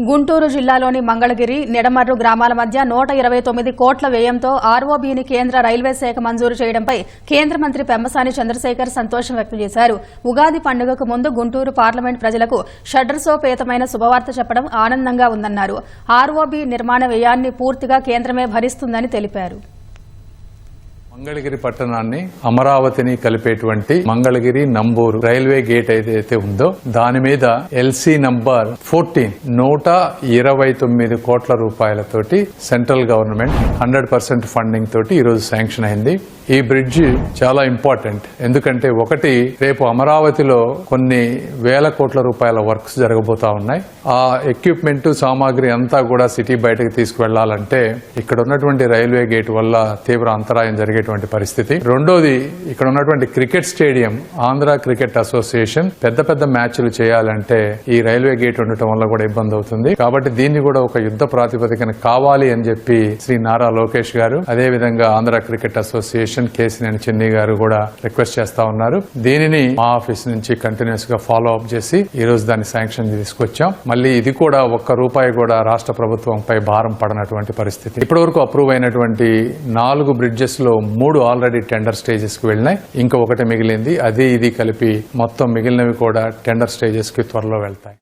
గుంటూరు జిల్లాలోని మంగళగిరి, నిడమర్రు గ్రామాల మధ్య 129 కోట్ల వ్యయంతో ఆర్ఓబీని కేంద్ర రైల్వే శాఖ మంజూరు చేయడంపై కేంద్ర మంత్రి పెమ్మసాని చంద్రశేఖర్ సంతోషం వ్యక్తం చేశారు. ఉగాది పండుగకు ముందు గుంటూరు పార్లమెంట్ ప్రజలకు షడ్రసోపేతమైన శుభవార్త చెప్పడం ఆనందంగా ఉందన్నారు. ఆర్ఓబీ నిర్మాణ వ్యయాన్ని పూర్తిగా కేంద్రమే భరిస్తుందని తెలిపారు. మంగళగిరి పట్టణాన్ని అమరావతిని కలిపేటువంటి మంగళగిరి నంబూరు రైల్వే గేట్ ఏదైతే ఉందో దాని మీద ఎల్సీ నంబర్ 14 129 కోట్ల రూపాయలతోటి సెంట్రల్ గవర్నమెంట్ 100% ఫండింగ్ తోటి ఈరోజు శాంక్షన్ అయింది. ఈ బ్రిడ్జి చాలా ఇంపార్టెంట్. ఎందుకంటే ఒకటి, రేపు అమరావతిలో కొన్ని వేల కోట్ల రూపాయల వర్క్స్ జరగబోతా ఉన్నాయి. ఆ ఎక్విప్మెంట్ సామాగ్రి అంతా కూడా సిటీ బయటకు తీసుకువెళ్లాలంటే ఇక్కడ ఉన్నటువంటి రైల్వే గేట్ వల్ల తీవ్ర అంతరాయం జరిగే పరిస్థితి. రెండోది, ఇక్కడ ఉన్నటువంటి cricket stadium, Andhra cricket association పెద్ద మ్యాచ్లు చేయాలంటే ఈ రైల్వే గేట్ ఉండటం వల్ల కూడా ఇబ్బంది అవుతుంది. కాబట్టి దీన్ని కూడా ఒక యుద్ధ ప్రాతిపదికన కావాలి అని చెప్పి శ్రీ నారా లోకేష్ గారు, అదే విధంగా ఆంధ్ర క్రికెట్ అసోసియేషన్ కేసినేని చిన్ని గారు కూడా రిక్వెస్ట్ చేస్తా ఉన్నారు. దీనిని మా ఆఫీస్ నుంచి కంటిన్యూస్ గా ఫాలో అప్ చేసి ఈ రోజు దాన్ని శాంక్షన్ తీసుకొచ్చాం. మళ్ళీ ఇది కూడా ₹1 కూడా రాష్ట్ర ప్రభుత్వంపై భారం పడనటువంటి పరిస్థితి. ఇప్పటి వరకు అప్రూవ్ అయినటువంటి 4 బ్రిడ్జెస్ లో 3 ఆల్రెడీ టెండర్ స్టేజెస్ కి వెళ్ళినాయి. ఇంకా ఒకటి మిగిలింది. అది ఇది కలిపి మొత్తం మిగిలినవి కూడా టెండర్ స్టేజెస్ కి త్వరలో వెళ్తాయి.